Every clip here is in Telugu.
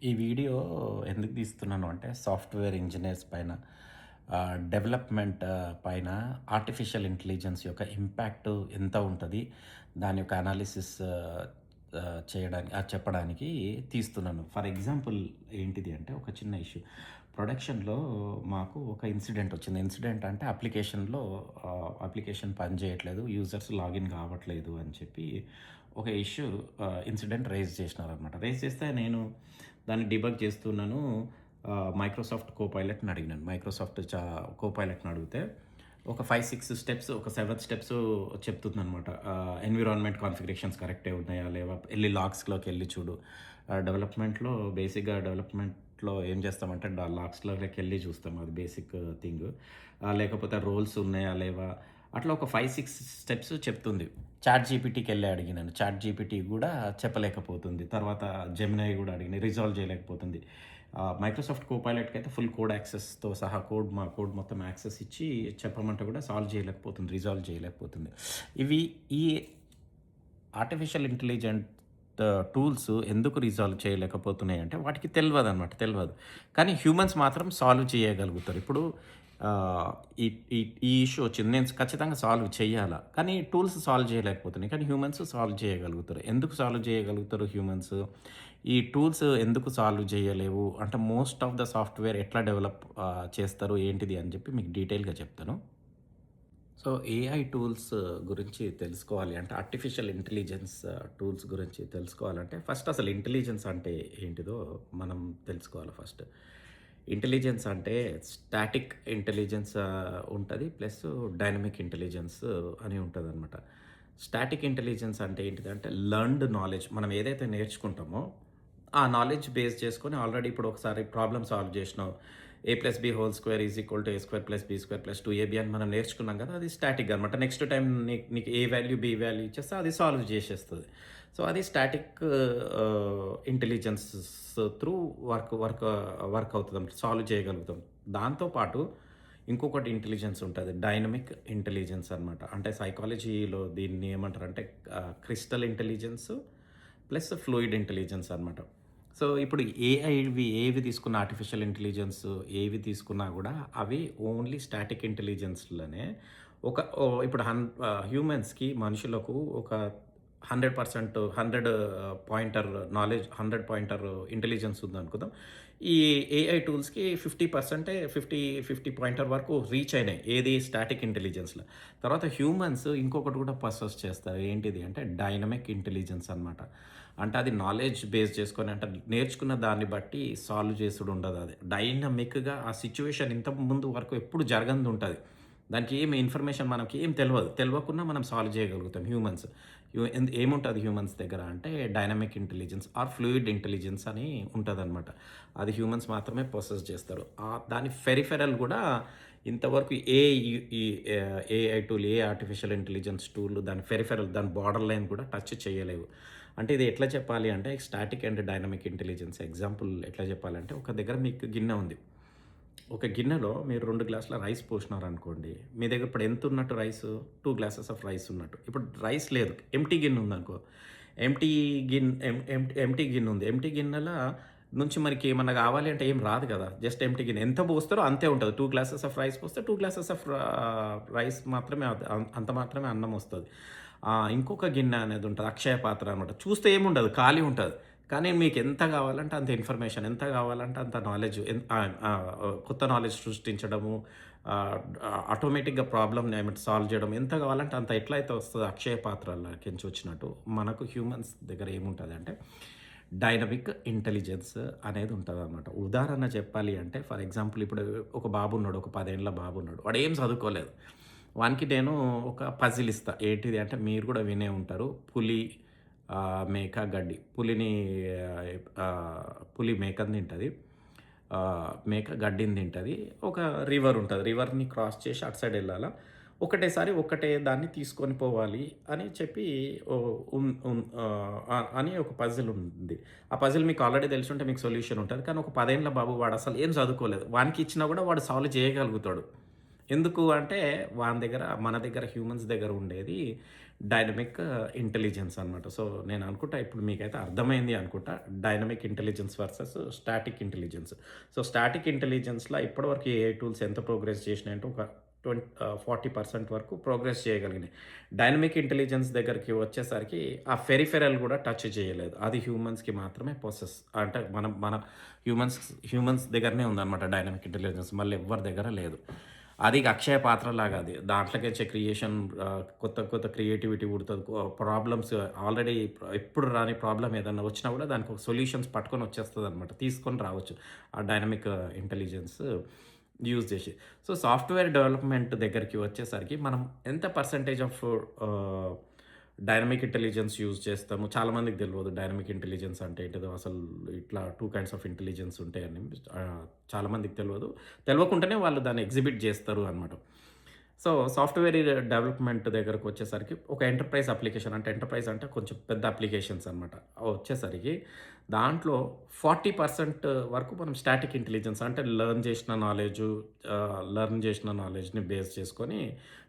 ఈ వీడియో ఎందుకు తీస్తున్నాను అంటే సాఫ్ట్‌వేర్ ఇంజినీర్స్ పైన డెవలప్‌మెంట్ పైన ఆర్టిఫిషియల్ ఇంటెలిజెన్స్ యొక్క ఇంపాక్ట్ ఎంత ఉంటది? దాని యొక్క అనాలిసిస్ చెప్పడానికి తీస్తున్నాను. ఫర్ ఎగ్జాంపుల్ ఏంటిది అంటే ఒక చిన్న ఇష్యూ. ప్రొడక్షన్‌లో మాకు ఒక ఇన్సిడెంట్ వచ్చింది. ఇన్సిడెంట్ అంటే అప్లికేషన్ పని చేయట్లేదు. యూజర్స్ లాగిన్ కావట్లేదు అని చెప్పి ఒక ఇష్యూ ఇన్సిడెంట్ రైజ్ చేసినారనమాట. రైజ్ చేస్తే నేను దాన్ని డిబగ్ చేస్తున్నాను. మైక్రోసాఫ్ట్ కోపైలట్‌ని అడిగినాను. కోపైలట్‌ని అడిగితే ఒక 5, 6 స్టెప్స్, ఒక 7 స్టెప్స్ చెప్తుందనమాట. ఎన్విరాన్మెంట్ కాన్ఫిగరేషన్స్ కరెక్టే ఉన్నాయా? లేవా? ఎళ్లి లాగ్స్‌లోకెళ్ళి చూడు. డెవలప్‌మెంట్‌లో ఏం చేస్తామంటే లాగ్స్‌లోకెళ్ళి చూస్తాం. అది బేసిక్ థింగ్. లేకపోతే రోల్స్ ఉన్నాయా? లేవా? అట్లా ఒక 5, 6 స్టెప్స్ చెప్తుంది. చాట్‌జీపీటీకెళ్ళి అడిగినాను. చాట్‌జీపీటీ గూడా చెప్పలేకపోతుంది. తర్వాత జెమినై గూడా అడిగిన. రిజాల్వ్ చేయలేకపోతుంది. మైక్రోసాఫ్ట్ కోపైలట్‌కయితే ఫుల్ కోడ్ యాక్సెస్‌తో సహా మా కోడ్ మొత్తం యాక్సెస్ ఇచ్చి చెప్పమంటే కూడా సాల్వ్ చేయలేకపోతుంది. రిజాల్వ్ చేయలేకపోతుంది. ఇవి ఈ ఆర్టిఫిషియల్ ఇంటెలిజెంట్ టూల్స్ ఎందుకు రిజాల్వ్ చేయలేకపోతున్నాయంటే వాటికి తెలవదనమాట. తెలవదు. కానీ హ్యూమన్స్ మాత్రం సాల్వ్ చేయగలుగుతారు. ఇప్పుడు ఆహ్, ఈ ఈ ఈ ఇష్యూ వచ్చింది. నేను ఖచ్చితంగా సాల్వ్ చేయాలా. కానీ టూల్స్ సాల్వ్ చేయలేకపోతున్నాయి. కానీ హ్యూమన్స్ సాల్వ్ చేయగలుగుతారు. ఎందుకు సాల్వ్ చేయగలుగుతారు హ్యూమన్స్? ఈ టూల్స్ ఎందుకు సాల్వ్ చేయలేవు? అంటే మోస్ట్ ఆఫ్ ద సాఫ్ట్‌వేర్ ఎట్లా డెవలప్ చేస్తారు ఏంటిది అని చెప్పి మీకు డీటెయిల్‌గా చెప్తాను. సో, ఏఐ టూల్స్ గురించి తెలుసుకోవాలి అంటే, ఆర్టిఫిషియల్ ఇంటెలిజెన్స్ టూల్స్ గురించి తెలుసుకోవాలంటే, ఫస్ట్ అసలు ఇంటెలిజెన్స్ అంటే ఏంటిదో మనం తెలుసుకోవాలి ఫస్ట్. ఇంటెలిజెన్స్ అంటే స్టాటిక్ ఇంటెలిజెన్స్ ఉంటది. ప్లస్ డైనమిక్ ఇంటెలిజెన్స్ అని ఉంటదనమాట. స్టాటిక్ ఇంటెలిజెన్స్ అంటే ఏంటిదంటే, లెర్న్డ్ నాలెడ్జ్. మనం ఏదైతే నేర్చుకుంటామో, ఆ నాలెడ్జ్ బేస్ చేసుకొని ఆల్రెడీ ఇప్పుడు ఒకసారి ప్రాబ్లమ్ సాల్వ్ చేసినావు. a+b² = a² + b² + 2ab అని మనం నేర్చుకున్నాం కదా! అది స్టాటిక్ అనమాట. నెక్స్ట్ టైమ్ నీకు ఏ వాల్యూ, బి వాల్యూ ఇచ్చేస్తే అది సాల్వ్ చేసేస్తది. సో, అది static intelligence through work work work అవుతదనమాట. సాల్వ్ చేయగలుగుతాం. దాంతో పాటు ఇంకొకటి ఇంటెలిజెన్స్ ఉంటది. డైనమిక్ ఇంటెలిజెన్స్ అనమాట. అంటే సైకాలజీలో దీన్ని ఏమంటారంటే crystal intelligence plus fluid intelligence అనమాట. సో, ఇప్పుడు ఏవి తీసుకున్న ఆర్టిఫిషియల్ ఇంటెలిజెన్స్ ఏవి తీసుకున్నా గూడా అవి ఓన్లీ స్టాటిక్ ఇంటెలిజెన్స్‌లోనే ఇప్పుడు హ్యూమన్స్‌కి మనుషులకు ఒక 100% 100 పాయింటర్ నాలెడ్జ్, 100 పాయింటర్ ఇంటెలిజెన్స్ ఉందనుకుందాం. ఈ ఏఐ టూల్స్‌కి 50 పాయింటర్ వరకు రీచ్ అయినాయి. ఏది స్టాటిక్ ఇంటెలిజెన్స్‌లో. తర్వాత హ్యూమన్స్ ఇంకొకటి కూడా పొసెస్ చేస్తారు. ఏంటిది అంటే డైనమిక్ ఇంటెలిజెన్స్ అనమాట. అంటే అది నాలెడ్జ్ బేస్ చేసుకొని అంటే నేర్చుకున్న దాన్ని బట్టి సాల్వ్ చేసుడు ఉండదది. డైనమిక్‌గా ఆ సిట్యుయేషన్ ఇంతకు ముందు వరకు ఎప్పుడు జరగందుంటది. దానికి ఏమి ఇన్ఫర్మేషన్ మనకి ఏం తెలవదు. తెలవకున్నా మనం సాల్వ్ చేయగలుగుతాం హ్యూమన్స్. ఏముంటది హ్యూమన్స్ దగ్గర అంటే dynamic intelligence or fluid intelligence అని ఉంటదనమాట. అది హ్యూమన్స్ మాత్రమే పొసెస్ చేస్తారు. దాని పెరిఫెరల్ గూడా ఇంతవరకు ఈ ఏఐ టూల్, ఏ ఆర్టిఫిషియల్ ఇంటెలిజెన్స్ టూల్ దాని పెరిఫెరల్, దాని బోర్డర్ లైన్ కూడా టచ్ చేయలేవు. అంటే ఇది ఎట్లా చెప్పాలి అంటే static and dynamic intelligence example ఎట్లా చెప్పాలంటే ఒక దగ్గర మీకు గిన్నె ఉంది. ఒక గిన్నెలో మీరు 2 గ్లాసుల రైస్ పోసినారనుకోండి. మీ దగ్గర ఇప్పుడు ఎంతున్నట్టు రైసు? 2 గ్లాసెస్ ఆఫ్ రైస్ ఉన్నట్టు. ఇప్పుడు రైస్ లేదు. ఎంప్టీ గిన్నె ఉందనుకో. ఎంప్టీ ఎంప్టీ గిన్నె ఉంది. ఎంప్టీ గిన్నెల నుంచి మనకి ఏమన్నా కావాలి అంటే ఏం రాదు కదా! జస్ట్ ఎంప్టీ గిన్నె. ఎంత పోస్తారో అంతే ఉంటది. 2 గ్లాసెస్ ఆఫ్ రైస్ పోస్తే 2 గ్లాసెస్ ఆఫ్ రైస్ మాత్రమే అంత మాత్రమే అన్నం వస్తది. ఇంకొక గిన్నె అనేది ఉంటది. అక్షయ పాత్ర అనమాట. చూస్తే ఏముండదు. ఖాళీ ఉంటది. కానీ మీకెంత గావాలంటే అంత ఇన్ఫర్మేషన్, ఎంత గావాలంటే అంత నాలెడ్జ్ కొత్త నాలెడ్జ్ సృష్టించడము, ఆహ్, ఆటోమేటిక్‌గా ప్రాబ్లమ్‌ని సాల్వ్ చేయడం ఎంత గావాలంటే అంత ఎట్లయితే వస్తదో అక్షయ పాత్రలకించి వచ్చినట్టు, మనకు హ్యూమన్స్ దగ్గర ఏముంటదంటే డైనమిక్ ఇంటెలిజెన్స్ అనేది ఉంటదనమాట. ఉదాహరణ చెప్పాలి అంటే ఫర్ ఎగ్జాంపుల్ ఇప్పుడు ఒక బాబున్నాడు. ఒక 10 ఏండ్ల బాబున్నాడు. వాడేం చదువుకోలేదు. వానికి నేను ఒక పజిల్ ఇస్తా. ఏంటిది అంటే మీరు కూడా వినే ఉంటారు. పులి, మేక, గడ్డి. పులి మేకని తింటది. మేక గడ్డిని తింటది. ఒక రివర్ ఉంటది. రివర్‌ని క్రాస్ చేసి అటు సైడ్ ఎళ్ళాలా. ఒకటేసారి ఒకటే దాన్ని తీసుకొని పోవాలి అని చెప్పి ఓ ఉన్ ఉన్ అని ఒక పజిల్ ఉంది. ఆ పజిల్ మీకు ఆల్రెడీ తెలిసుంటే మీకు సొల్యూషన్ ఉంటది. కానీ ఒక 10 ఏండ్ల బాబు వాడసలు ఏం చదువుకోలేదు. వానికి ఇచ్చినా కూడా వాడు సాల్వ్ చేయగలుగుతాడు. ఎందుకు అంటే వాని దగ్గర మన దగ్గర హ్యూమన్స్ దగ్గర ఉండేది డైనమిక్ ఇంటెలిజెన్స్ అనమాట. సో, నేను అనుకుంటా ఇప్పుడు మీకైతే అర్థమైంది అనుకుంటా. Dynamic intelligence versus static intelligence. So, స్టాటిక్ ఇంటెలిజెన్స్‌లో ఇప్పటివరకు ఏఐ టూల్స్ ఎంత ప్రోగ్రెస్ చేసినాయంటే ఒక 40% వరకు ప్రోగ్రెస్ చేయగలిగినాయి. డైనమిక్ ఇంటెలిజెన్స్ దగ్గరికి వచ్చేసరికి ఆ పెరిఫెరల్ కూడా టచ్ చేయలేదు. అది హ్యూమన్స్‌కి మాత్రమే పొసెస్ అంటే మన హ్యూమన్స్ హ్యూమన్స్ దగ్గరనే ఉందనమాట డైనమిక్ ఇంటెలిజెన్స్. మళ్ళీ ఎవ్వరి దగ్గర లేదు. అది అక్షయ పాత్రలాగా అది. దాంట్లోకేచ్చే క్రియేషన్ కొత్త కొత్త క్రియేటివిటీ పుడతది. ప్రాబ్లమ్స్ ఆల్రెడీ ఎప్పుడు రాని ప్రాబ్లమ్ ఏదన్నా వచ్చినా కూడా దానికి ఒక సొల్యూషన్స్ పట్టుకొని వచ్చేస్తదనమాట. తీసుకొని రావచ్చు. ఆ డైనమిక్ ఇంటెలిజెన్స్ యూజ్ చేసి. సో, సాఫ్ట్‌వేర్ డెవలప్‌మెంట్ దగ్గరికి వచ్చేసరికి మనం ఎంత పర్సెంటేజ్ ఆఫ్ ఆహ్, డైనమిక్ ఇంటెలిజెన్స్ యూజ్ చేస్తాము. చాలామందికి తెలవదు డైనమిక్ ఇంటెలిజెన్స్ అంటే ఏంటిదో అసలు ఇట్లా 2 కైండ్స్ ఆఫ్ ఇంటెలిజెన్స్ ఉంటాయని. చాలామందికి తెలవదు. తెలవకుండానే వాళ్ళు దాన్ని ఎగ్జిబిట్ చేస్తారు అనమాట. సో, సాఫ్ట్‌వేర్ డెవలప్‌మెంట్ దగ్గరకొచ్చేసరికి ఒక ఎంటర్‌ప్రైజ్ అప్లికేషన్ అంటే ఎంటర్‌ప్రైజ్ అంటే కొంచెం పెద్ద అప్లికేషన్స్ అనమాట. వచ్చేసరికి దాంట్లో 40% వరకు మనం స్టాటిక్ ఇంటెలిజెన్స్ అంటే లెర్న్ చేసిన నాలెడ్జ్‌ని బేస్ చేసుకొని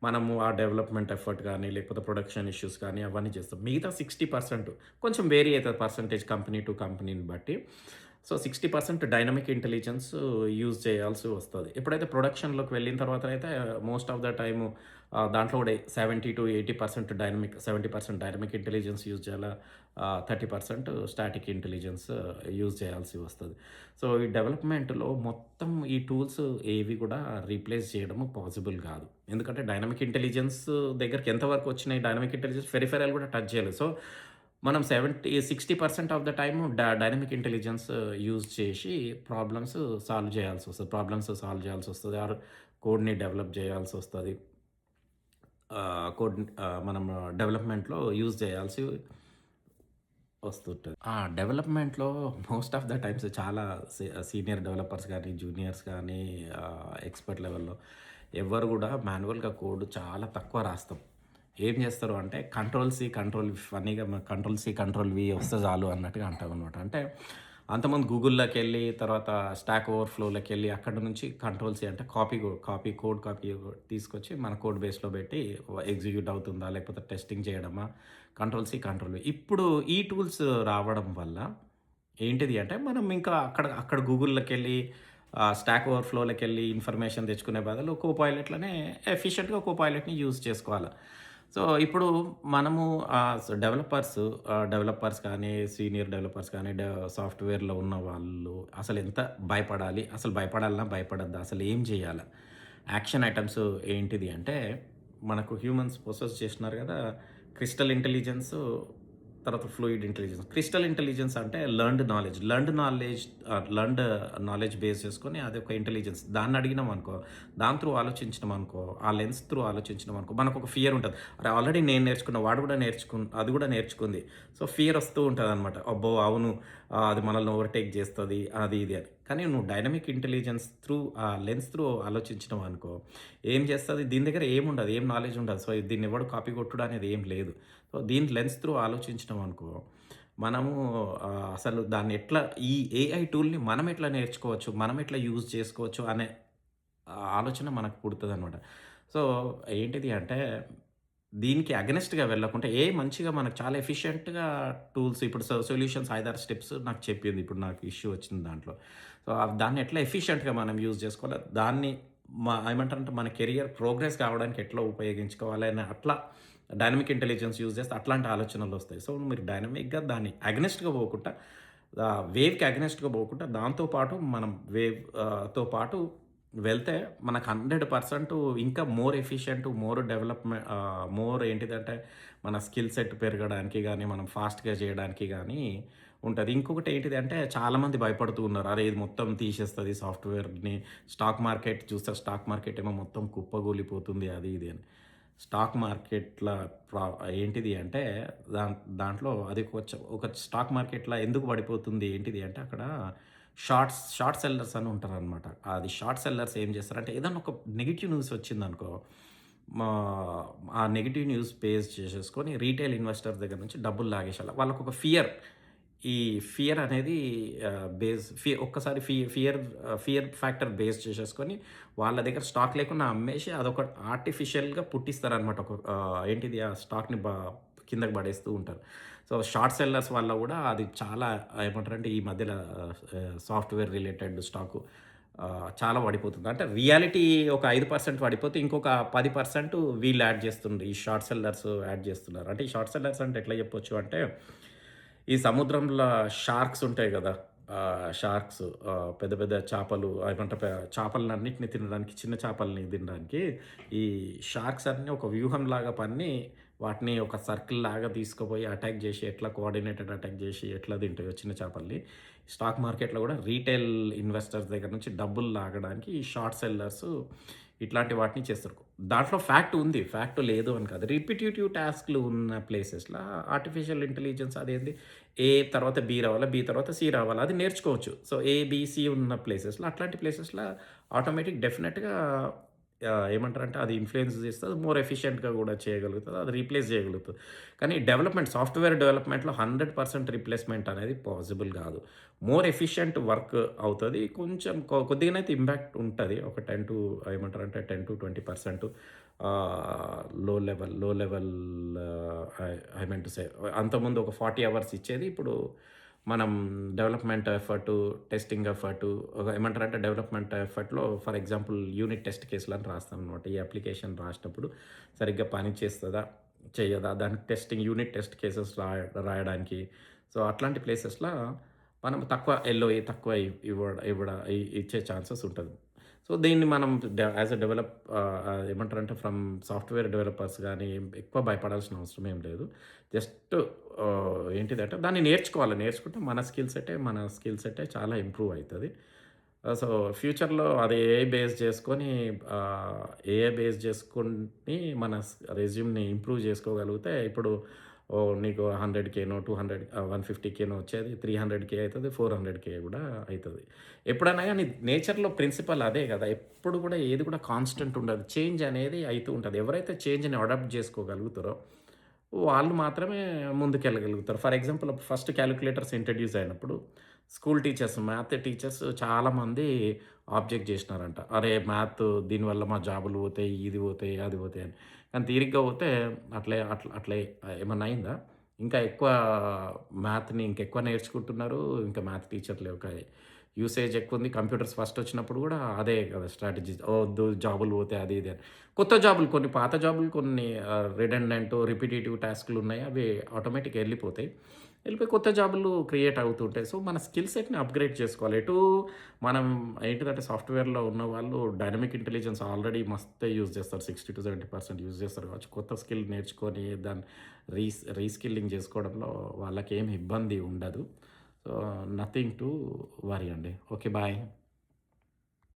మనము ఆ డెవలప్‌మెంట్ ఎఫర్ట్ గాని, లేకపోతే ప్రొడక్షన్ ఇష్యూస్ కానీ అవన్నీ చేస్తాం. మిగతా 60% కొంచెం వేరీ అయితది పర్సెంటేజ్ కంపెనీ టు కంపెనీని బట్టి. సో, 60% డైనమిక్ ఇంటెలిజెన్స్ యూజ్ చేయాల్సి వస్తది. ఎప్పుడైతే ప్రొడక్షన్‌లోకి వెళ్ళిన తర్వాతనైతే మోస్ట్ ఆఫ్ ద టైము దాంట్లో కూడా 70-80% డైనమిక్ 70% డైనమిక్ ఇంటెలిజెన్స్ యూజ్ చేయాలా. 30% స్టాటిక్ ఇంటెలిజెన్స్ యూజ్ చేయాల్సి వస్తది. సో, ఈ డెవలప్‌మెంట్‌లో మొత్తం ఈ టూల్స్ ఏవి కూడా రీప్లేస్ చేయడము పాసిబుల్ కాదు. ఎందుకంటే డైనమిక్ ఇంటెలిజెన్స్ దగ్గరికి ఎంత వరకు వచ్చినాయి డైనమిక్ ఇంటెలిజెన్స్ పెరిఫెరల్ కూడా టచ్ చేయలేదు. సో, మనం 60% of the time dynamic intelligence use చేసి ప్రాబ్లమ్స్ సాల్వ్ చేయాల్సొస్తది. ఆర్ కోడ్‌ని డెవలప్ చేయాల్సొస్తది. మనం డెవలప్‌మెంట్‌లో యూజ్ చేయాల్సి వస్తుంటది. డెవలప్‌మెంట్‌లో మోస్ట్ ఆఫ్ ద టైమ్స్ చాలా సీనియర్ డెవలపర్స్ గానీ, జూనియర్స్ గానీ ఎక్స్‌పర్ట్ లెవెల్‌లో ఎవ్వరు గూడా మాన్యువల్‌గా కోడ్ చాలా తక్కువ రాస్తాం. ఏం జేస్తారు అంటే కంట్రోల్ సి, కంట్రోల్ వి వస్తే చాలు అన్నట్టుగా అంటామనమాట. అంటే అంతకుముందు గూగుల్‌లోకెళ్ళి తర్వాత స్టాక్ ఓవర్‌ఫ్లోలోకెళ్ళి అక్కడి నుంచి కంట్రోల్ సి అంటే కాపీ తీసుకొచ్చి మన కోడ్ బేస్‌లో పెట్టి ఎగ్జిక్యూట్ అవుతుందా? లేకపోతే టెస్టింగ్ చేయడమా? Control C, control V. ఇప్పుడు ఈ టూల్స్ రావడం వల్ల ఏంటిది అంటే మనం ఇంకా అక్కడ గూగుల్‌లోకెళ్ళి స్టాక్ ఓవర్‌ఫ్లోలోకెళ్ళి ఇన్ఫర్మేషన్ తెచ్చుకునే బదులు కోపైలట్‌లనే ఎఫిషియెంట్‌గా కోపైలట్‌ని యూజ్ చేసుకోవాలి. సో, ఇప్పుడు మనము డెవలపర్స్ కానీ, సీనియర్ డెవలపర్స్ కానీ, సాఫ్ట్‌వేర్‌లో ఉన్న వాళ్ళు అసలెంత భయపడాలి? అసలు భయపడాలనా? భయపడొద్దా? అసలు ఏం చేయాల? యాక్షన్ ఐటెమ్స్ ఏంటిది అంటే, మనకు హ్యూమన్స్ పొసెస్ చేసినారు గదా! క్రిస్టల్ ఇంటెలిజెన్సు, తర్వాత ఫ్లూయిడ్ ఇంటెలిజెన్స్. క్రిస్టల్ ఇంటెలిజెన్స్ అంటే లెర్న్డ్ నాలెడ్జ్ బేస్ చేసుకొని అదొక ఇంటెలిజెన్స్. దాన్ని అడిగినామనుకో, దాని త్రూ ఆలోచించినామనుకో, ఆ లెన్స్ త్రూ ఆలోచించినామనుకో, మనకొక ఫియర్ ఉంటది. అరే! ఆల్రెడీ నేను నేర్చుకున్నా, వాడు కూడా అది కూడా నేర్చుకుంది. సో, ఫియర్ వస్తూ ఉంటదనమాట. అబ్బో! అవును. అది మనల్ని ఓవర్‌టేక్ చేస్తది. అది ఇది అని. కానీ నువ్వు dynamic intelligence through lens through ఆలోచించినావనుకో, ఏం చేస్తది? దీని దగ్గర ఏముండదు. ఏం నాలెడ్జ్ ఉండదు. సో, దీన్ని ఎవడు కాపీ కొట్టుడు అనేది ఏం లేదు. సో, దీని లెన్స్ త్రూ ఆలోచించినామనుకో, మనము అసలు దాన్ని ఎట్లా ఈ ఏఐ టూల్‌ని మనం ఎట్లా నేర్చుకోవచ్చు, మనం ఎట్లా యూజ్ చేసుకోవచ్చు అనే ఆలోచన మనకు పుడతదనమాట. సో, ఏంటిది అంటే దీనికి అగెనిస్ట్‌గా వెళ్ళకుండా మంచిగా మనకు చాలా ఎఫిషియంట్‌గా టూల్స్ ఇప్పుడు సొల్యూషన్స్ 5, 6 స్టెప్స్ నాకు చెప్పింది. ఇప్పుడు నాకు ఇష్యూ వచ్చింది దాంట్లో. సో, దాన్ని ఎట్లా ఎఫిషియంట్‌గా మనం యూజ్ చేసుకోవాలి, దాన్ని ఏమంటారంటే మన కెరియర్ ప్రోగ్రెస్ కావడానికి ఎట్లా ఉపయోగించుకోవాలి అని అట్లా డైనమిక్ ఇంటెలిజెన్స్ యూజ్ చేస్తే అట్లాంటి ఆలోచనలొస్తాయి. సో, మీరు డైనమిక్‌గా దాన్ని అగెనిస్ట్‌గా పోకుండా వేవ్‌కి అగెనిస్ట్‌గా పోకుండా దాంతో పాటు మనం తో పాటు వెళ్తే మనకు 100% ఇంకా మోర్ ఎఫిషియంట్, మోర్ ఏంటిదంటే మన స్కిల్ సెట్ పెరగడానికి గానీ, మనం ఫాస్ట్‌గా చేయడానికి గానీ ఉంటది. ఇంకొకటి ఏంటిదంటే చాలామంది భయపడుతూ ఉన్నారు. అరే! ఇది మొత్తం తీసేస్తది సాఫ్ట్‌వేర్‌ని. స్టాక్ మార్కెట్ ఏమో మొత్తం కుప్పగూలిపోతుంది అది ఇది అని. స్టాక్ మార్కెట్‌ల ప్రా ఏంటిది అంటే దాంట్లో అది ఒక స్టాక్ మార్కెట్‌ల ఎందుకు పడిపోతుంది ఏంటిది అంటే అక్కడ షార్ట్ సెల్లర్స్ అని ఉంటారనమాట. అది షార్ట్ సెల్లర్స్ ఏం చేస్తారంటే ఏదన్నా ఒక నెగెటివ్ న్యూస్ వచ్చిందనుకో, మా ఆ నెగెటివ్ న్యూస్ బేస్ చేసేసుకొని రీటైల్ ఇన్వెస్టర్స్ దగ్గర నుంచి డబ్బులు లాగేసేయాల. వాళ్ళకొక ఫియర్. ఈ ఫియర్ అనేది ఒక్కసారి ఫియర్ ఫ్యాక్టర్ బేస్ చేసేసుకొని వాళ్ళ దగ్గర స్టాక్ లేకుండా అమ్మేసి అదొక ఆర్టిఫిషియల్‌గా పుట్టిస్తారనమాట. ఏంటిది ఆ స్టాక్‌ని కిందకి పడేస్తూ ఉంటారు. సో, షార్ట్ సెల్లర్స్ వల్ల గూడా అది చాలా ఏమంటారంటే ఈ మధ్యల సాఫ్ట్‌వేర్ రిలేటెడ్ స్టాకు చాలా పడిపోతుంది. అంటే రియాలిటీ ఒక 5% పడిపోతే ఇంకొక 10% వీళ్ళు యాడ్ చేస్తుండ్రు. ఈ షార్ట్ సెల్లర్స్ యాడ్ చేస్తున్నారు. అంటే ఈ షార్ట్ సెల్లర్స్ అంటే ఎట్లా చెప్పొచ్చు అంటే, ఈ సముద్రంలో షార్క్స్ ఉంటాయి గదా! షార్క్స్ పెద్ద పెద్ద చేపలు ఏమంటారు చేపలన్నిటిని తినడానికి, చిన్న చేపల్ని తినడానికి ఈ షార్క్స్ అన్నీ ఒక వ్యూహంలాగా పన్ని వాటిని ఒక సర్కిల్‌లాగా తీసుకుపోయి అటాక్ జేసి, ఎట్లా కోఆర్డినేటెడ్ అటాక్ జేసి ఎట్లా తింటాయో చిన్న చేపల్ని, స్టాక్ మార్కెట్‌లో గూడా రీటైల్ ఇన్వెస్టర్స్ దగ్గర నుంచి డబ్బులు లాగడానికి ఈ షార్ట్ సెల్లర్స్ ఇట్లాంటి వాటిని చేస్తారు. దాంట్లో ఫ్యాక్ట్ ఉంది. ఫ్యాక్ట్ లేదు అని కాదు. రిపిటిటివ్ టాస్క్‌లు ఉన్న ప్లేసెస్‌ల ఆర్టిఫిషియల్ ఇంటెలిజెన్స్ అదేంది ఏ తర్వాత బి రావాలా, బి తర్వాత సి రావాలా అది నేర్చుకోవచ్చు. సో, ఏ, బి, సి ఉన్న ప్లేసెస్‌లో అట్లాంటి ప్లేసెస్‌ల ఆటోమేటిక్ డెఫినిట్‌గా ఏమంటారంటే అది ఇన్‌ఫ్లుయెన్స్ చేస్తది. మోర్ ఎఫిషియంట్‌గా గూడా చేయగలుగుతది. అది రీప్లేస్ చేయగలుగుతది. కానీ సాఫ్ట్‌వేర్ డెవలప్‌మెంట్‌లో 100% రీప్లేస్‌మెంట్ అనేది పాసిబుల్ గాదు. మోర్ ఎఫిషియంట్ వర్క్ అవుతది. కొంచెం కొద్దిగానైతే ఇంపాక్ట్ ఉంటది. ఒక 10-20% లో level I mean to say అంతకుముందు ఒక 40 అవర్స్ ఇచ్చేది ఇప్పుడు మనం డెవలప్‌మెంట్ ఎఫర్టు, టెస్టింగ్ ఎఫర్టు ఏమంటారంటే డెవలప్‌మెంట్ ఎఫర్ట్‌లో ఫర్ ఎగ్జాంపుల్ యూనిట్ టెస్ట్ కేసులని రాస్తామనమాట. ఈ అప్లికేషన్ రాసినప్పుడు సరిగ్గా పని చేస్తదా? చెయ్యదా? దానికి యూనిట్ టెస్ట్ కేసెస్ రాయడానికి. సో, అట్లాంటి ప్లేసెస్‌ల మనం తక్కువ ఎల్ఓఏ తక్కువ ఇవ్వడ ఇవ్వడ ఇచ్చే ఛాన్సెస్ ఉంటది. సో, దీన్ని మనం యాస్ ఎ ఏమంటారంటే ఫ్రమ్ సాఫ్ట్‌వేర్ డెవలపర్స్ గాని ఎక్కువ భయపడాల్సిన అవసరం ఏం లేదు. జస్ట్ ఏంటిదంటే దాన్ని నేర్చుకోవాలి. నేర్చుకుంటే మన స్కిల్ సెట్టే చాలా ఇంప్రూవ్ అయితది. సో, ఫ్యూచర్‌లో అది ఏఐ బేస్ చేసుకొని మన రెజ్యూమ్‌ని ఇంప్రూవ్ చేసుకోగలిగితే ఇప్పుడు నీకు 100,000నో, 150,000నో వచ్చేది 300,000 అయితది, 400,000 గూడా అయితది. ఎప్పుడైనా గాని నేచర్‌లో ప్రిన్సిపల్ అదే గదా! ఎప్పుడు గూడా ఏది కూడా కాన్స్టెంట్ ఉండదు. చేంజ్ అనేది అయితూ ఉంటది. ఎవరైతే చేంజ్‌ని అడాప్ట్ జేసుకోగలుగుతారో వాళ్ళు మాత్రమే ముందుకెళ్ళగలుగుతారు. ఫర్ ఎగ్జాంపుల్ ఫస్ట్ కాలిక్యులేటర్స్ ఇంట్రొడ్యూస్ అయినప్పుడు మ్యాథ్ టీచర్స్ చాలామంది ఆబ్జెక్ట్ జేసినారంట. అరే! దీనివల్ల మా జాబులు పోతాయి, ఇది పోతాయి, అది పోతాయి అని. కానీ తీరిగ్గా పోతే అట్లే ఏమన్నా అయిందా? ఇంకా ఎక్కువ మ్యాథ్‌ని ఇంకెక్కువ నేర్చుకుంటున్నారు. ఇంకా మ్యాథ్ టీచర్ల యొక్క యూసేజ్ ఎక్కువుంది. కంప్యూటర్స్ ఫస్ట్ వచ్చినప్పుడు గూడా అదే కదా స్ట్రాటజీ. వద్దు జాబులు పోతాయి అది ఇది అని. కొత్త జాబులు కొన్ని పాత జాబులు కొన్ని రిపిటీటివ్ టాస్క్‌లున్నాయి. అవి ఆటోమేటిక్‌గా ఎళ్ళిపోతాయి. వెళ్ళిపోయి కొత్త జాబులు క్రియేట్ అవుతుంటాయి. సో, మన స్కిల్ సెట్‌ని అప్‌గ్రేడ్ చేసుకోవాలి. మనం ఏంటిదంటే సాఫ్ట్‌వేర్‌లో ఉన్నవాళ్ళు డైనమిక్ ఇంటెలిజెన్స్ ఆల్రెడీ మస్తే యూజ్ చేస్తారు. 60-70% యూజ్ చేస్తారు కావచ్చు. కొత్త స్కిల్ నేర్చుకొని దాన్ని రీస్కిల్లింగ్ చేసుకోవడంలో వాళ్ళకేమి ఇబ్బంది ఉండదు. సో, నథింగ్ టు వరీ అండి. ఓకే. బాయ్.